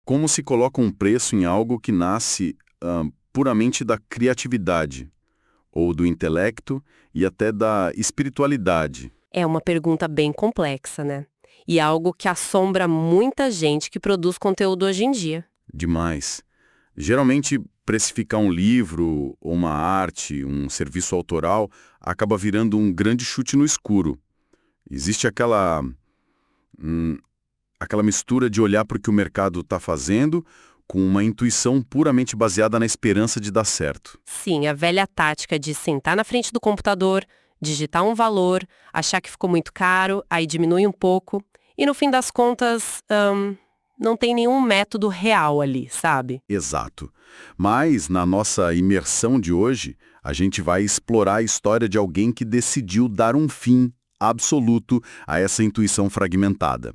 Como se coloca um preço em algo que nasce puramente da criatividade, ou do intelecto e até da espiritualidade? É uma pergunta bem complexa, né? E algo que assombra muita gente que produz conteúdo hoje em dia. Demais. Geralmente, precificar um livro, ou uma arte, um serviço autoral, acaba virando um grande chute no escuro. Existe hum, aquela mistura de olhar para o que o mercado está fazendo com uma intuição puramente baseada na esperança de dar certo. Sim, a velha tática de sentar na frente do computador, digitar um valor, achar que ficou muito caro, aí diminui um pouco, e no fim das contas, não tem nenhum método real ali, sabe? Exato. Mas, na nossa imersão de hoje, a gente vai explorar a história de alguém que decidiu dar um fim absoluto a essa intuição fragmentada.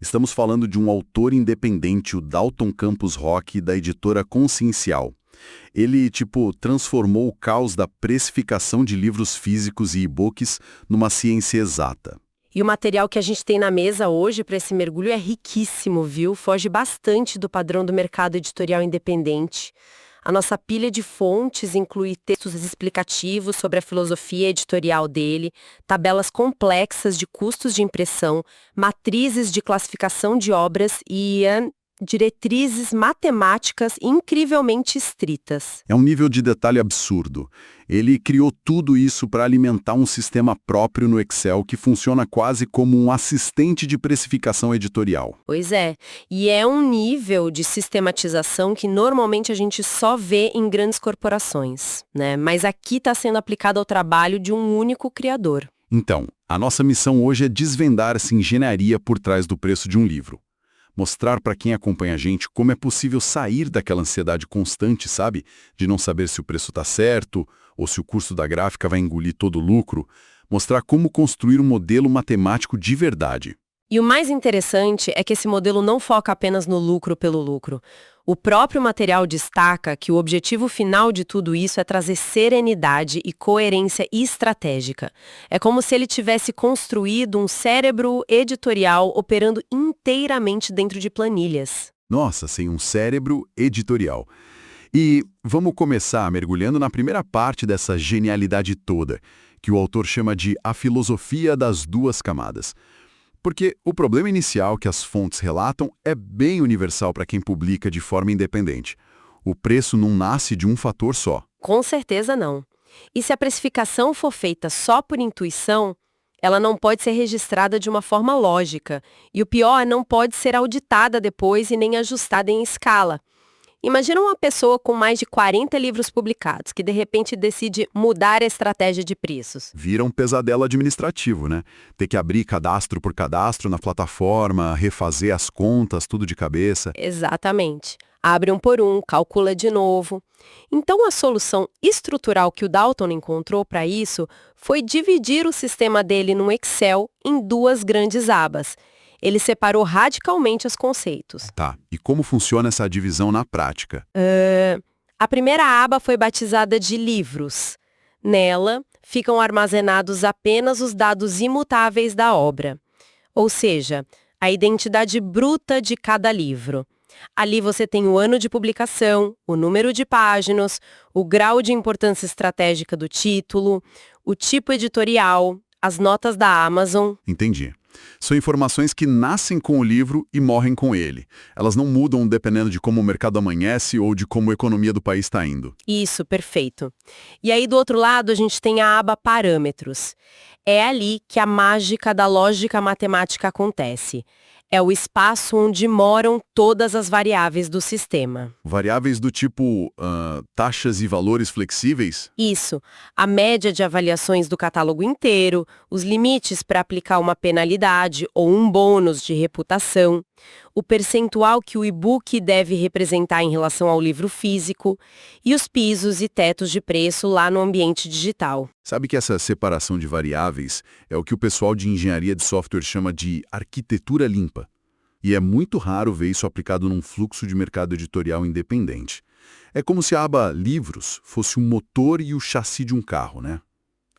Estamos falando de um autor independente, o Dalton Campos Roque, da editora Consciencial. Ele, transformou o caos da precificação de livros físicos e e-books numa ciência exata. E o material que a gente tem na mesa hoje para esse mergulho é riquíssimo, viu? Foge bastante do padrão do mercado editorial independente. A nossa pilha de fontes inclui textos explicativos sobre a filosofia editorial dele, tabelas complexas de custos de impressão, matrizes de classificação de obras e diretrizes matemáticas incrivelmente estritas. É um nível de detalhe absurdo. Ele criou tudo isso para alimentar um sistema próprio no Excel que funciona quase como um assistente de precificação editorial. Pois é, e é um nível de sistematização que normalmente a gente só vê em grandes corporações, né? Mas aqui está sendo aplicado ao trabalho de um único criador. Então, a nossa missão hoje é desvendar essa engenharia por trás do preço de um livro. Mostrar para quem acompanha a gente como é possível sair daquela ansiedade constante, sabe? De não saber se o preço está certo ou se o custo da gráfica vai engolir todo o lucro. Mostrar como construir um modelo matemático de verdade. E o mais interessante é que esse modelo não foca apenas no lucro pelo lucro. O próprio material destaca que o objetivo final de tudo isso é trazer serenidade e coerência estratégica. É como se ele tivesse construído um cérebro editorial operando inteiramente dentro de planilhas. Nossa, sem um cérebro editorial. E vamos começar mergulhando na primeira parte dessa genialidade toda, que o autor chama de a filosofia das duas camadas. Porque o problema inicial que as fontes relatam é bem universal para quem publica de forma independente. O preço não nasce de um fator só. Com certeza não. E se a precificação for feita só por intuição, ela não pode ser registrada de uma forma lógica. E o pior, não pode ser auditada depois e nem ajustada em escala. Imagina uma pessoa com mais de 40 livros publicados, que de repente decide mudar a estratégia de preços. Vira um pesadelo administrativo, né? Ter que abrir cadastro por cadastro na plataforma, refazer as contas, tudo de cabeça. Exatamente. Abre um por um, calcula de novo. Então, a solução estrutural que o Dalton encontrou para isso foi dividir o sistema dele no Excel em duas grandes abas. Ele separou radicalmente os conceitos. Tá, e como funciona essa divisão na prática? A primeira aba foi batizada de livros. Nela, ficam armazenados apenas os dados imutáveis da obra, ou seja, a identidade bruta de cada livro. Ali você tem o ano de publicação, o número de páginas, o grau de importância estratégica do título, o tipo editorial, as notas da Amazon. Entendi. São informações que nascem com o livro e morrem com ele. Elas não mudam dependendo de como o mercado amanhece ou de como a economia do país está indo. Isso, perfeito. E aí, do outro lado, a gente tem a aba Parâmetros. É ali que a mágica da lógica matemática acontece. É o espaço onde moram todas as variáveis do sistema. Variáveis do tipo taxas e valores flexíveis? Isso, a média de avaliações do catálogo inteiro, os limites para aplicar uma penalidade ou um bônus de reputação, o percentual que o e-book deve representar em relação ao livro físico e os pisos e tetos de preço lá no ambiente digital. Sabe que essa separação de variáveis é o que o pessoal de engenharia de software chama de arquitetura limpa. E é muito raro ver isso aplicado num fluxo de mercado editorial independente. É como se a aba Livros fosse o motor e o chassi de um carro, né?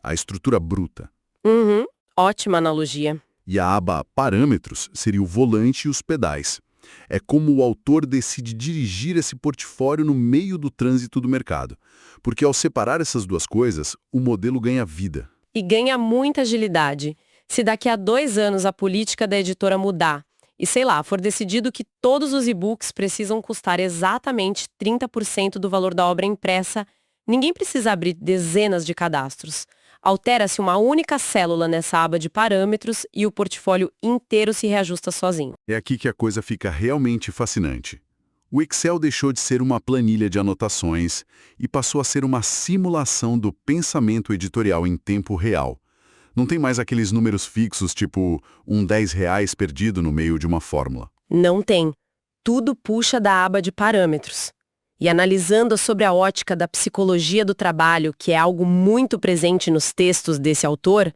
A estrutura bruta. Ótima analogia. E a aba Parâmetros seria o volante e os pedais. É como o autor decide dirigir esse portfólio no meio do trânsito do mercado. Porque ao separar essas duas coisas, o modelo ganha vida. E ganha muita agilidade. Se daqui a 2 anos a política da editora mudar e, sei lá, for decidido que todos os e-books precisam custar exatamente 30% do valor da obra impressa, ninguém precisa abrir dezenas de cadastros. Altera-se uma única célula nessa aba de parâmetros e o portfólio inteiro se reajusta sozinho. É aqui que a coisa fica realmente fascinante. O Excel deixou de ser uma planilha de anotações e passou a ser uma simulação do pensamento editorial em tempo real. Não tem mais aqueles números fixos, tipo um R$ 10 perdido no meio de uma fórmula. Não tem. Tudo puxa da aba de parâmetros. E analisando sobre a ótica da psicologia do trabalho, que é algo muito presente nos textos desse autor,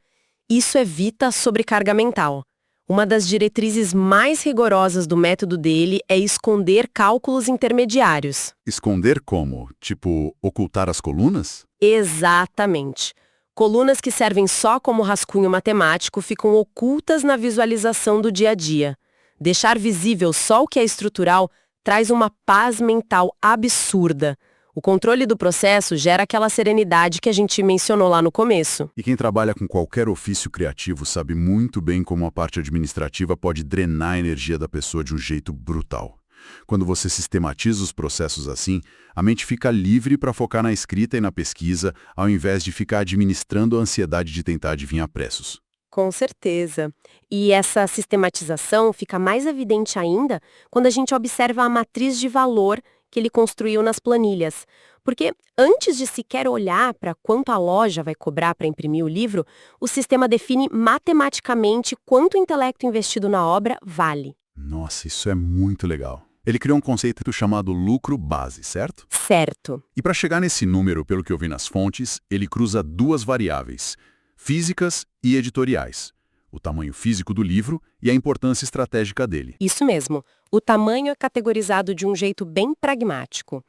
isso evita sobrecarga mental. Uma das diretrizes mais rigorosas do método dele é esconder cálculos intermediários. Esconder como? Tipo, ocultar as colunas? Exatamente. Colunas que servem só como rascunho matemático ficam ocultas na visualização do dia a dia. Deixar visível só o que é estrutural traz uma paz mental absurda. O controle do processo gera aquela serenidade que a gente mencionou lá no começo. E quem trabalha com qualquer ofício criativo sabe muito bem como a parte administrativa pode drenar a energia da pessoa de um jeito brutal. Quando você sistematiza os processos assim, a mente fica livre para focar na escrita e na pesquisa, ao invés de ficar administrando a ansiedade de tentar adivinhar pressos. Com certeza. E essa sistematização fica mais evidente ainda quando a gente observa a matriz de valor que ele construiu nas planilhas. Porque antes de sequer olhar para quanto a loja vai cobrar para imprimir o livro, o sistema define matematicamente quanto o intelecto investido na obra vale. Nossa, isso é muito legal. Ele criou um conceito chamado lucro base, certo? Certo. E para chegar nesse número, pelo que eu vi nas fontes, ele cruza duas variáveis, físicas e editoriais. O tamanho físico do livro e a importância estratégica dele. Isso mesmo. O tamanho é categorizado de um jeito bem pragmático.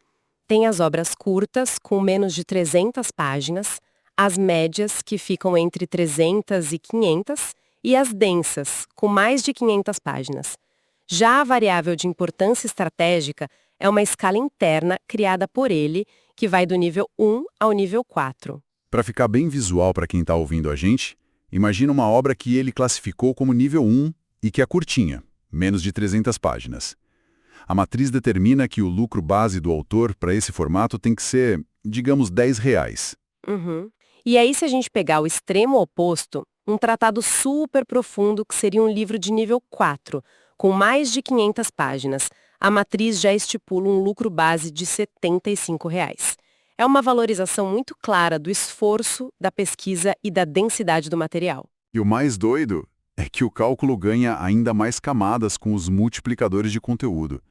Tem as obras curtas, com menos de 300 páginas, as médias, que ficam entre 300 e 500, e as densas, com mais de 500 páginas. Já a variável de importância estratégica é uma escala interna criada por ele, que vai do nível 1 ao nível 4. Para ficar bem visual para quem está ouvindo a gente, imagina uma obra que ele classificou como nível 1 e que é curtinha, menos de 300 páginas. A matriz determina que o lucro base do autor para esse formato tem que ser, digamos, R$ 10. Uhum. E aí, se a gente pegar o extremo oposto, um tratado super profundo que seria um livro de nível 4, com mais de 500 páginas, a matriz já estipula um lucro base de R$ 75. É uma valorização muito clara do esforço, da pesquisa e da densidade do material. E o mais doido é que o cálculo ganha ainda mais camadas com os multiplicadores de conteúdo,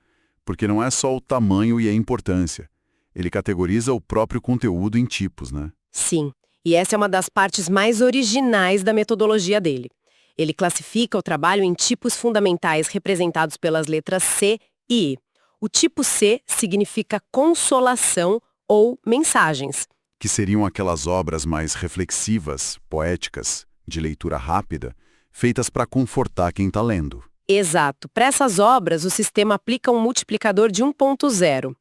porque não é só o tamanho e a importância. Ele categoriza o próprio conteúdo em tipos, né? Sim, e essa é uma das partes mais originais da metodologia dele. Ele classifica o trabalho em tipos fundamentais representados pelas letras C e E. O tipo C significa consolação ou mensagens. Que seriam aquelas obras mais reflexivas, poéticas, de leitura rápida, feitas para confortar quem está lendo. Exato. Para essas obras, o sistema aplica um multiplicador de 1.0.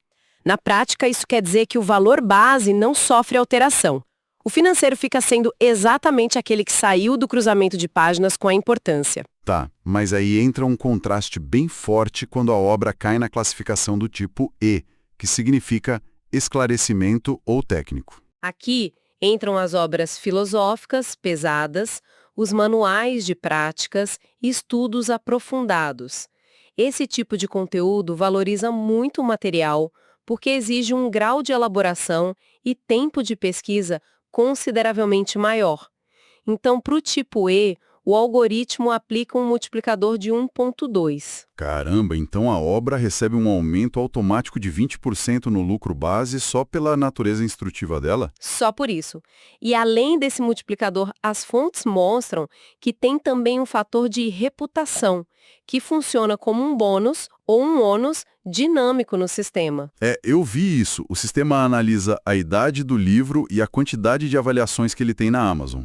Na prática, isso quer dizer que o valor base não sofre alteração. O financeiro fica sendo exatamente aquele que saiu do cruzamento de páginas com a importância. Tá, mas aí entra um contraste bem forte quando a obra cai na classificação do tipo E, que significa esclarecimento ou técnico. Aqui entram as obras filosóficas pesadas, os manuais de práticas e estudos aprofundados. Esse tipo de conteúdo valoriza muito o material, porque exige um grau de elaboração e tempo de pesquisa consideravelmente maior. Então, para o tipo E, o algoritmo aplica um multiplicador de 1.2. Caramba, então a obra recebe um aumento automático de 20% no lucro base só pela natureza instrutiva dela? Só por isso. E além desse multiplicador, as fontes mostram que tem também um fator de reputação, que funciona como um bônus ou um ônus dinâmico no sistema. Eu vi isso. O sistema analisa a idade do livro e a quantidade de avaliações que ele tem na Amazon.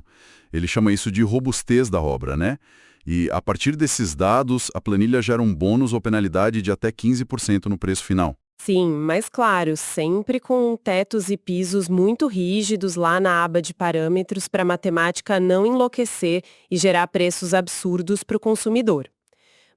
Ele chama isso de robustez da obra, né? E, a partir desses dados, a planilha gera um bônus ou penalidade de até 15% no preço final. Sim, mas claro, sempre com tetos e pisos muito rígidos lá na aba de parâmetros para a matemática não enlouquecer e gerar preços absurdos para o consumidor.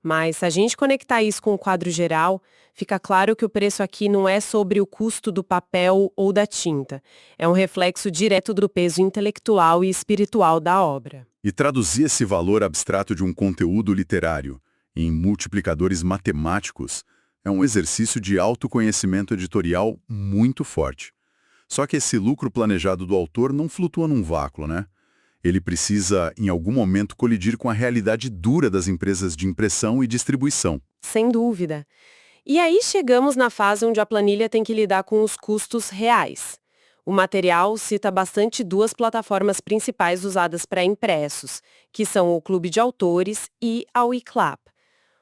Mas se a gente conectar isso com o quadro geral, fica claro que o preço aqui não é sobre o custo do papel ou da tinta. É um reflexo direto do peso intelectual e espiritual da obra. E traduzir esse valor abstrato de um conteúdo literário em multiplicadores matemáticos é um exercício de autoconhecimento editorial muito forte. Só que esse lucro planejado do autor não flutua num vácuo, né? Ele precisa, em algum momento, colidir com a realidade dura das empresas de impressão e distribuição. Sem dúvida. E aí chegamos na fase onde a planilha tem que lidar com os custos reais. O material cita bastante duas plataformas principais usadas para impressos, que são o Clube de Autores e a Wiclap.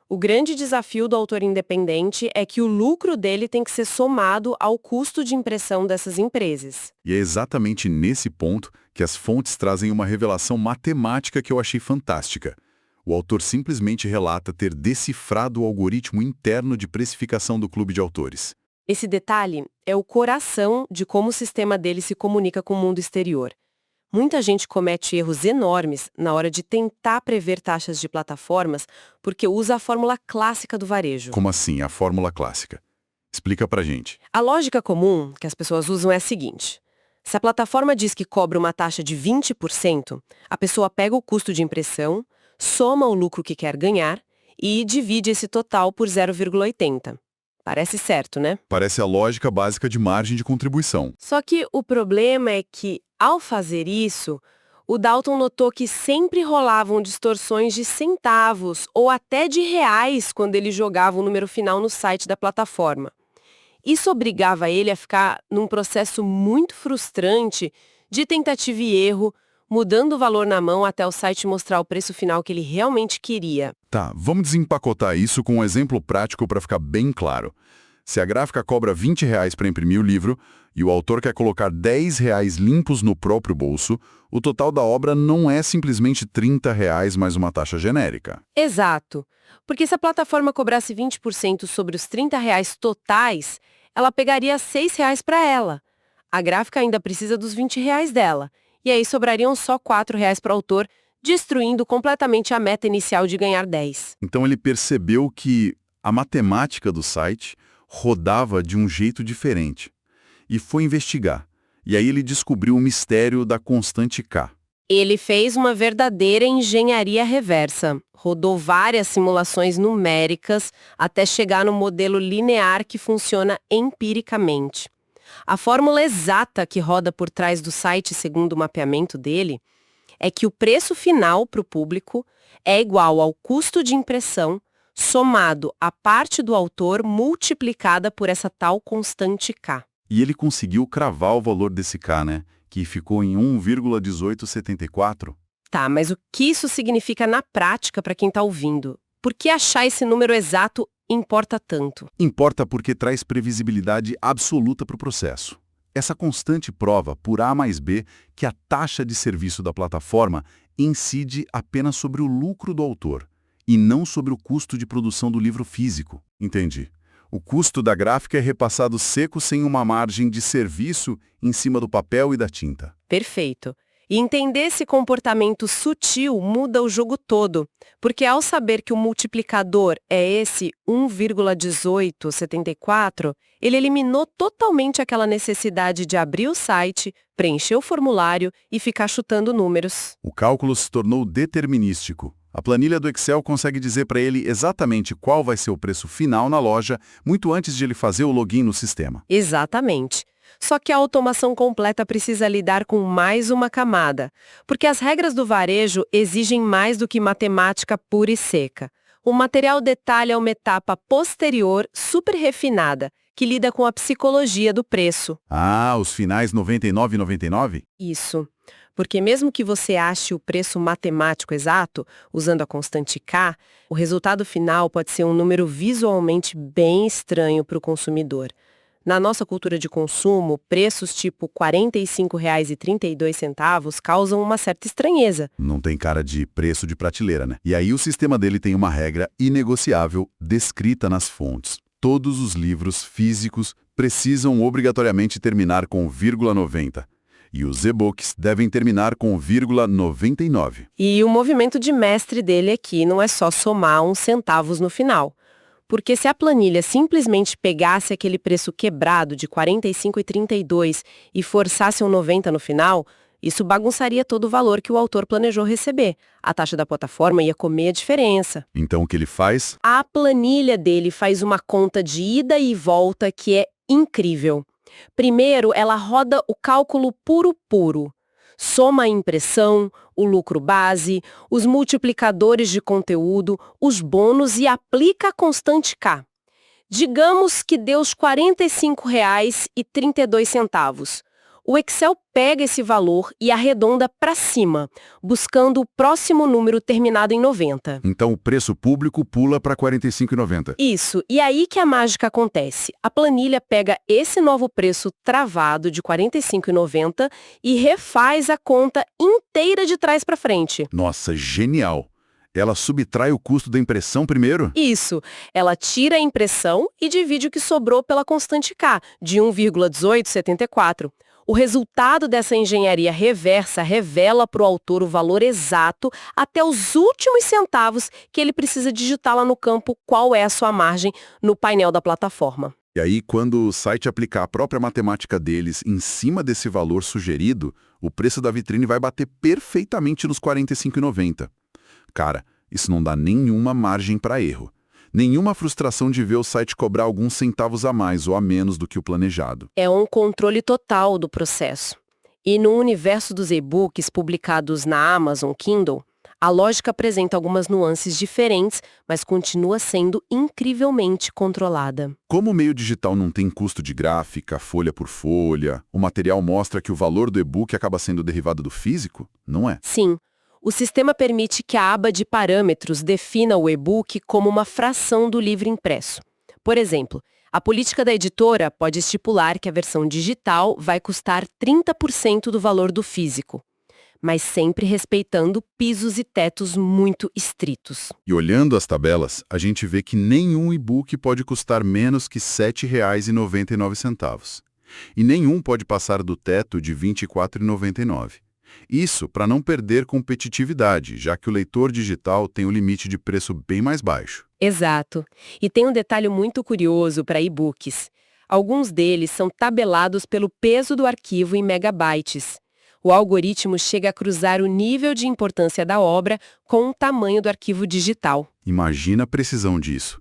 O grande desafio do autor independente é que o lucro dele tem que ser somado ao custo de impressão dessas empresas. E é exatamente nesse ponto que as fontes trazem uma revelação matemática que eu achei fantástica. O autor simplesmente relata ter decifrado o algoritmo interno de precificação do Clube de Autores. Esse detalhe é o coração de como o sistema dele se comunica com o mundo exterior. Muita gente comete erros enormes na hora de tentar prever taxas de plataformas porque usa a fórmula clássica do varejo. Como assim, a fórmula clássica? Explica pra gente. A lógica comum que as pessoas usam é a seguinte: se a plataforma diz que cobra uma taxa de 20%, a pessoa pega o custo de impressão, soma o lucro que quer ganhar e divide esse total por 0,80. Parece certo, né? Parece a lógica básica de margem de contribuição. Só que o problema é que, ao fazer isso, o Dalton notou que sempre rolavam distorções de centavos ou até de reais quando ele jogava o número final no site da plataforma. Isso obrigava ele a ficar num processo muito frustrante de tentativa e erro, mudando o valor na mão até o site mostrar o preço final que ele realmente queria. Tá, vamos desempacotar isso com um exemplo prático para ficar bem claro. Se a gráfica cobra R$ 20 para imprimir o livro e o autor quer colocar R$ 10 limpos no próprio bolso, o total da obra não é simplesmente R$ 30 mais uma taxa genérica. Exato. Porque se a plataforma cobrasse 20% sobre os R$ 30 totais, ela pegaria R$ 6 para ela. A gráfica ainda precisa dos R$ 20 dela. E aí sobrariam só R$ 4 para o autor, destruindo completamente a meta inicial de ganhar 10. Então ele percebeu que a matemática do site rodava de um jeito diferente. E foi investigar. E aí ele descobriu o mistério da constante K. Ele fez uma verdadeira engenharia reversa. Rodou várias simulações numéricas até chegar no modelo linear que funciona empiricamente. A fórmula exata que roda por trás do site, segundo o mapeamento dele, é que o preço final para o público é igual ao custo de impressão somado à parte do autor multiplicada por essa tal constante K. E ele conseguiu cravar o valor desse K, né? Que ficou em 1,1874. Tá, mas o que isso significa na prática para quem está ouvindo? Por que achar esse número exato importa tanto? Importa porque traz previsibilidade absoluta para o processo. Essa constante prova, por A mais B, que a taxa de serviço da plataforma incide apenas sobre o lucro do autor, e não sobre o custo de produção do livro físico. Entendi. O custo da gráfica é repassado seco sem uma margem de serviço em cima do papel e da tinta. Perfeito. E entender esse comportamento sutil muda o jogo todo, porque ao saber que o multiplicador é esse 1,1874, ele eliminou totalmente aquela necessidade de abrir o site, preencher o formulário e ficar chutando números. O cálculo se tornou determinístico. A planilha do Excel consegue dizer para ele exatamente qual vai ser o preço final na loja, muito antes de ele fazer o login no sistema. Exatamente. Só que a automação completa precisa lidar com mais uma camada, porque as regras do varejo exigem mais do que matemática pura e seca. O material detalha uma etapa posterior super refinada, que lida com a psicologia do preço. Ah, os finais 99,99? Isso. Porque mesmo que você ache o preço matemático exato, usando a constante K, o resultado final pode ser um número visualmente bem estranho para o consumidor. Na nossa cultura de consumo, preços tipo R$ 45,32 causam uma certa estranheza. Não tem cara de preço de prateleira, né? E aí o sistema dele tem uma regra inegociável descrita nas fontes. Todos os livros físicos precisam obrigatoriamente terminar com vírgula 90. E os e-books devem terminar com vírgula 99. E o movimento de mestre dele aqui não é só somar uns centavos no final. Porque se a planilha simplesmente pegasse aquele preço quebrado de R$ 45,32 e forçasse um 90 no final, isso bagunçaria todo o valor que o autor planejou receber. A taxa da plataforma ia comer a diferença. Então o que ele faz? A planilha dele faz uma conta de ida e volta que é incrível. Primeiro, ela roda o cálculo puro. Soma a impressão, o lucro base, os multiplicadores de conteúdo, os bônus e aplica a constante K. Digamos que deu os R$ 45,32. O Excel pega esse valor e arredonda para cima, buscando o próximo número terminado em 90. Então o preço público pula para R$ 45,90. Isso, e aí que a mágica acontece. A planilha pega esse novo preço travado de R$ 45,90 e refaz a conta inteira de trás para frente. Nossa, genial! Ela subtrai o custo da impressão primeiro? Isso, ela tira a impressão e divide o que sobrou pela constante K, de 1,1874. O resultado dessa engenharia reversa revela para o autor o valor exato até os últimos centavos que ele precisa digitar lá no campo qual é a sua margem no painel da plataforma. E aí, quando o site aplicar a própria matemática deles em cima desse valor sugerido, o preço da vitrine vai bater perfeitamente nos R$ 45,90. Cara, isso não dá nenhuma margem para erro. Nenhuma frustração de ver o site cobrar alguns centavos a mais ou a menos do que o planejado. É um controle total do processo. E no universo dos e-books publicados na Amazon Kindle, a lógica apresenta algumas nuances diferentes, mas continua sendo incrivelmente controlada. Como o meio digital não tem custo de gráfica, folha por folha, o material mostra que o valor do e-book acaba sendo derivado do físico? Não é? Sim. O sistema permite que a aba de parâmetros defina o e-book como uma fração do livro impresso. Por exemplo, a política da editora pode estipular que a versão digital vai custar 30% do valor do físico, mas sempre respeitando pisos e tetos muito estritos. E olhando as tabelas, a gente vê que nenhum e-book pode custar menos que R$ 7,99. E nenhum pode passar do teto de R$ 24,99. Isso para não perder competitividade, já que o leitor digital tem um limite de preço bem mais baixo. Exato. E tem um detalhe muito curioso para e-books. Alguns deles são tabelados pelo peso do arquivo em megabytes. O algoritmo chega a cruzar o nível de importância da obra com o tamanho do arquivo digital. Imagina a precisão disso.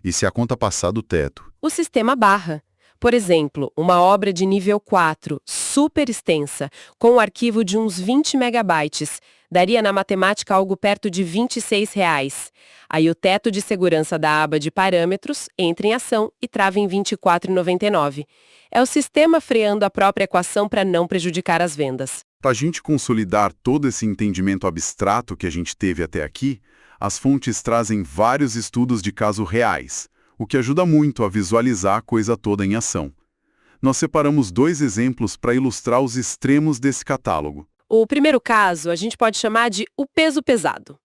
E se a conta passar do teto? O sistema barra. Por exemplo, uma obra de nível 4, super extensa, com um arquivo de uns 20 megabytes, daria na matemática algo perto de R$ 26. Aí o teto de segurança da aba de parâmetros entra em ação e trava em R$ 24,99. É o sistema freando a própria equação para não prejudicar as vendas. Para a gente consolidar todo esse entendimento abstrato que a gente teve até aqui, as fontes trazem vários estudos de caso reais, o que ajuda muito a visualizar a coisa toda em ação. Nós separamos 2 exemplos para ilustrar os extremos desse catálogo. O primeiro caso a gente pode chamar de o peso pesado.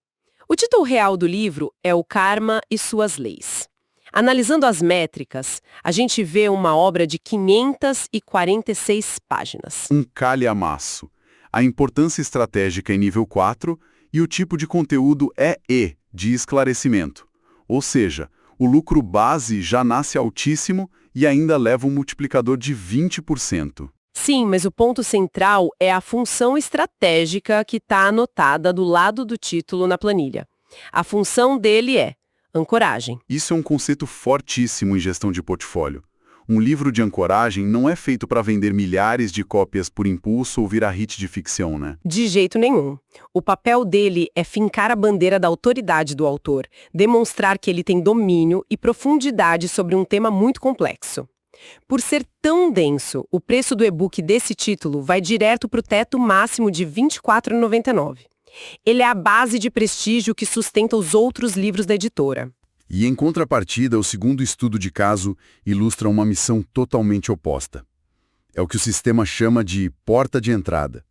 O título real do livro é O Karma e Suas Leis. Analisando as métricas, a gente vê uma obra de 546 páginas. Um calhamaço. A importância estratégica em nível 4 e o tipo de conteúdo é E, de esclarecimento. Ou seja, o lucro base já nasce altíssimo e ainda leva um multiplicador de 20%. Sim, mas o ponto central é a função estratégica que está anotada do lado do título na planilha. A função dele é ancoragem. Isso é um conceito fortíssimo em gestão de portfólio. Um livro de ancoragem não é feito para vender milhares de cópias por impulso ou virar hit de ficção, né? De jeito nenhum. O papel dele é fincar a bandeira da autoridade do autor, demonstrar que ele tem domínio e profundidade sobre um tema muito complexo. Por ser tão denso, o preço do e-book desse título vai direto para o teto máximo de R$ 24,99. Ele é a base de prestígio que sustenta os outros livros da editora. E em contrapartida, o segundo estudo de caso ilustra uma missão totalmente oposta. É o que o sistema chama de porta de entrada.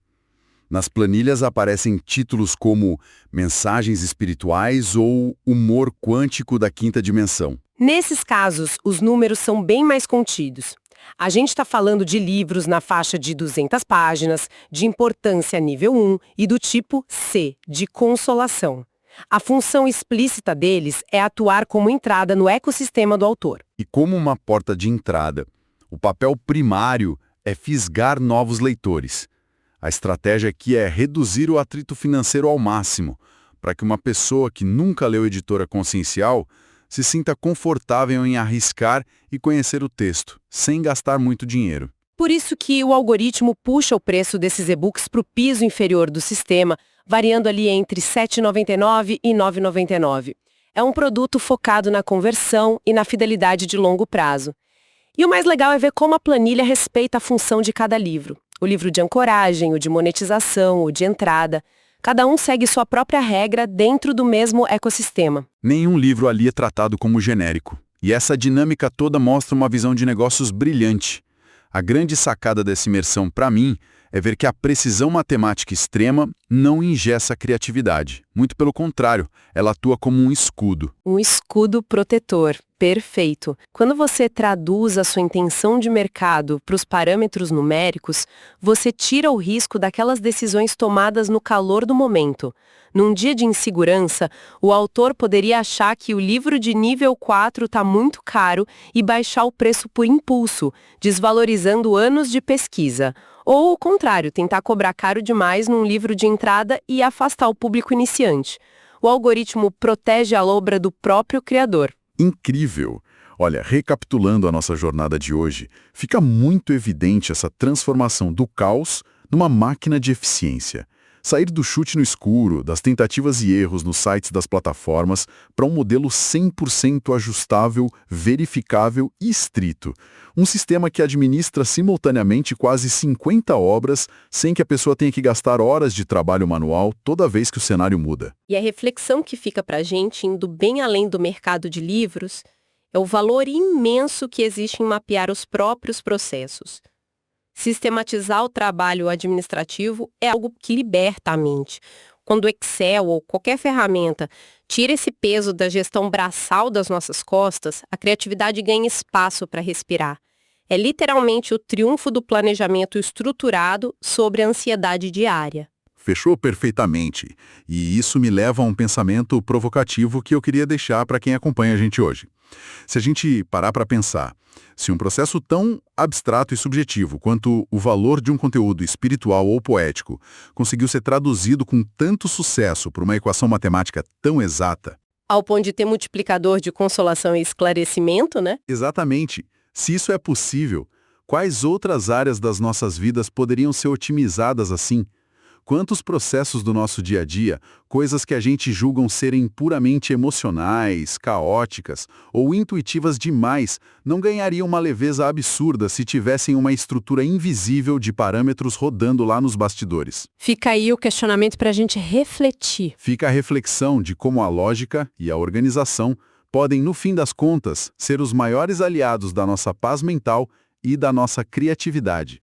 Nas planilhas aparecem títulos como mensagens espirituais ou humor quântico da quinta dimensão. Nesses casos, os números são bem mais contidos. A gente está falando de livros na faixa de 200 páginas, de importância nível 1 e do tipo C, de consolação. A função explícita deles é atuar como entrada no ecossistema do autor. E como uma porta de entrada, o papel primário é fisgar novos leitores. A estratégia aqui é reduzir o atrito financeiro ao máximo, para que uma pessoa que nunca leu editora consciencial se sinta confortável em arriscar e conhecer o texto, sem gastar muito dinheiro. Por isso que o algoritmo puxa o preço desses e-books para o piso inferior do sistema, variando ali entre R$ 7,99 e R$ 9,99. É um produto focado na conversão e na fidelidade de longo prazo. E o mais legal é ver como a planilha respeita a função de cada livro. O livro de ancoragem, o de monetização, o de entrada. Cada um segue sua própria regra dentro do mesmo ecossistema. Nenhum livro ali é tratado como genérico. E essa dinâmica toda mostra uma visão de negócios brilhante. A grande sacada dessa imersão, para mim, é ver que a precisão matemática extrema não engessa a criatividade. Muito pelo contrário, ela atua como um escudo. Um escudo protetor. Perfeito. Quando você traduz a sua intenção de mercado para os parâmetros numéricos, você tira o risco daquelas decisões tomadas no calor do momento. Num dia de insegurança, o autor poderia achar que o livro de nível 4 está muito caro e baixar o preço por impulso, desvalorizando anos de pesquisa. Ou o contrário, tentar cobrar caro demais num livro de entrada e afastar o público iniciante. O algoritmo protege a obra do próprio criador. Incrível! Olha, recapitulando a nossa jornada de hoje, fica muito evidente essa transformação do caos numa máquina de eficiência. Sair do chute no escuro, das tentativas e erros nos sites das plataformas, para um modelo 100% ajustável, verificável e estrito. Um sistema que administra simultaneamente quase 50 obras, sem que a pessoa tenha que gastar horas de trabalho manual toda vez que o cenário muda. E a reflexão que fica para a gente, indo bem além do mercado de livros, é o valor imenso que existe em mapear os próprios processos. Sistematizar o trabalho administrativo é algo que liberta a mente. Quando o Excel ou qualquer ferramenta tira esse peso da gestão braçal das nossas costas, a criatividade ganha espaço para respirar. É literalmente o triunfo do planejamento estruturado sobre a ansiedade diária. Fechou perfeitamente. E isso me leva a um pensamento provocativo que eu queria deixar para quem acompanha a gente hoje. Se a gente parar para pensar, se um processo tão abstrato e subjetivo quanto o valor de um conteúdo espiritual ou poético conseguiu ser traduzido com tanto sucesso por uma equação matemática tão exata... Ao ponto de ter multiplicador de consolação e esclarecimento, né? Exatamente. Se isso é possível, quais outras áreas das nossas vidas poderiam ser otimizadas assim? Quantos processos do nosso dia a dia, coisas que a gente julgam serem puramente emocionais, caóticas ou intuitivas demais, não ganhariam uma leveza absurda se tivessem uma estrutura invisível de parâmetros rodando lá nos bastidores? Fica aí o questionamento para a gente refletir. Fica a reflexão de como a lógica e a organização podem, no fim das contas, ser os maiores aliados da nossa paz mental e da nossa criatividade.